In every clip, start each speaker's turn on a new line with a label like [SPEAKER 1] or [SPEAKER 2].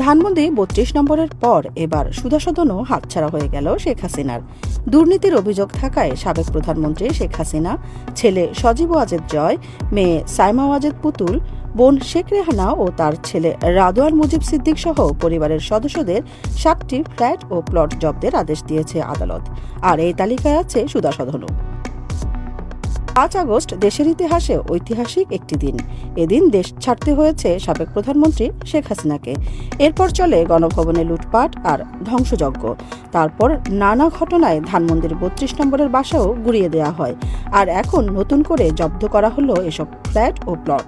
[SPEAKER 1] ধানমন্ডি ৩২ নম্বরের পর এবার সুধাসদনও হাতছাড়া হয়ে গেল শেখ হাসিনার। দুর্নীতির অভিযোগ থাকায় সাবেক প্রধানমন্ত্রী শেখ হাসিনা, ছেলে সজীব ওয়াজেদ জয়, মেয়ে সাইমা ওয়াজেদ পুতুল, বোন শেখ রেহানা ও তার ছেলে রাদোয়ান মুজিব সিদ্দিক সহ পরিবারের সদস্যদের ৭টি ফ্ল্যাট ও প্লট জব্দের আদেশ দিয়েছে আদালত। আর এই তালিকায় আছে সুধাসদনও। ৫ আগস্ট দেশের ইতিহাসে ঐতিহাসিক একটি দিন। এদিন দেশ ছাড়তে হয়েছে সাবেক প্রধানমন্ত্রী শেখ হাসিনাকে। এরপর চলে গণভবনে লুটপাট আর ধ্বংসযজ্ঞ। তারপর নানা ঘটনায় ধানমন্ডির ৩২ নম্বরের বাসাও গুড়িয়ে দেওয়া হয়। আর এখন নতুন করে জব্দ করা হলো এসব ফ্ল্যাট ও প্লট।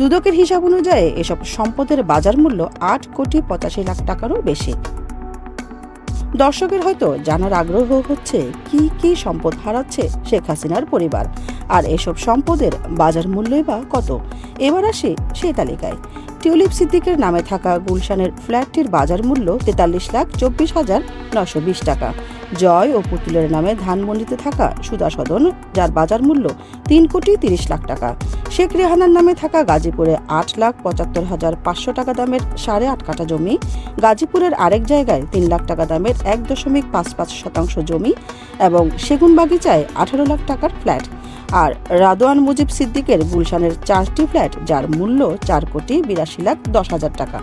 [SPEAKER 1] দুদকের হিসাব অনুযায়ী এসব সম্পদের বাজার মূল্য ৮,৮৫,০০,০০০ টাকারও বেশি। দর্শকের হয়তো জানার আগ্রহ হচ্ছে কি কি সম্পদ হারাচ্ছে শেখ হাসিনার পরিবার, আর এসব সম্পদের বাজার মূল্যই বা কত। এবার আসি সেই তালিকায়। টিউলিপ সিদ্দিকের নামে থাকা গুলশানের ফ্ল্যাটটির বাজার মূল্য ৪৩,২৪,৯২০ টাকা। জয় ও পুতুলের নামে ধানমন্ডিতে থাকা সুধাসদন, যার বাজার মূল্য ৩,৩০,০০,০০০ টাকা। শেখ রেহানার নামে থাকা গাজীপুরে ৮,৭৫,৫০০ টাকা দামের ৮.৫ কাঠা জমি, গাজীপুরের আরেক জায়গায় ৩ লাখ টাকা দামের ১.৫৫% জমি এবং সেগুনবাগিচায় ১৮ লাখ টাকার ফ্ল্যাট। আর রাদোয়ান মুজিব সিদ্দিকের গুলশানের ৪টি ফ্ল্যাট, যার মূল্য ৪,৮২,১০,০০০ টাকা।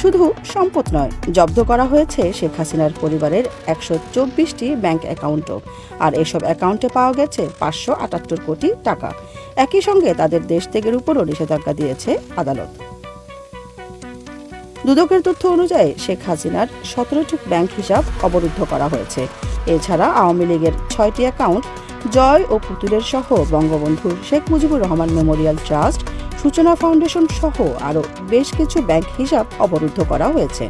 [SPEAKER 1] শুধু সম্পদ নয়, জব্দ করা হয়েছে শেখ হাসিনার পরিবারের ১২৪টি ব্যাংক অ্যাকাউন্টও। আর এসব অ্যাকাউন্টে পাওয়া গেছে ৫৭৮ কোটি টাকা। একই সঙ্গে তাদের দেশ ত্যাগের উপরও নিষেধাজ্ঞা দিয়েছে আদালত। দুদকের তথ্য অনুযায়ী শেখ হাসিনার ১৭টি ব্যাংক হিসাব অবরুদ্ধ করা হয়েছে। এছাড়া আওয়ামী লীগের ৬টি অ্যাকাউন্ট, জয় ও পুতুলের সহ বঙ্গবন্ধু শেখ মুজিবুর রহমান মেমোরিয়াল ট্রাস্ট, সূচনা ফাউন্ডেশন সহ আরও বেশ কিছু ব্যাংক হিসাব অবরুদ্ধ করা হয়েছে।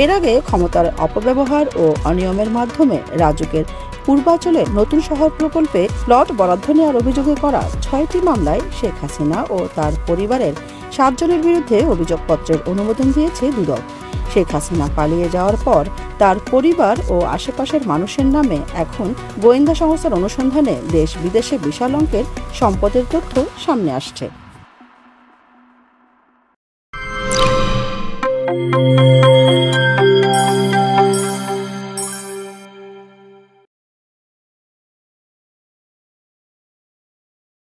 [SPEAKER 1] এর আগে ক্ষমতার অপব্যবহার ও অনিয়মের মাধ্যমে রাজুকের পূর্বাঞ্চলে নতুন শহর প্রকল্পে প্লট বরাদ্দ নেওয়ার অভিযোগে করা ৬টি মামলায় শেখ হাসিনা ও তার পরিবারের ৭ জনের বিরুদ্ধে অভিযোগপত্রের অনুমোদন দিয়েছে দুদক। শেখ হাসিনা পালিয়ে যাওয়ার পর তার পরিবার ও আশেপাশের মানুষের নামে এখন গোয়েন্দা সংস্থার অনুসন্ধানে দেশ বিদেশে বিশাল অঙ্কের সম্পদের তথ্য সামনে আসছে।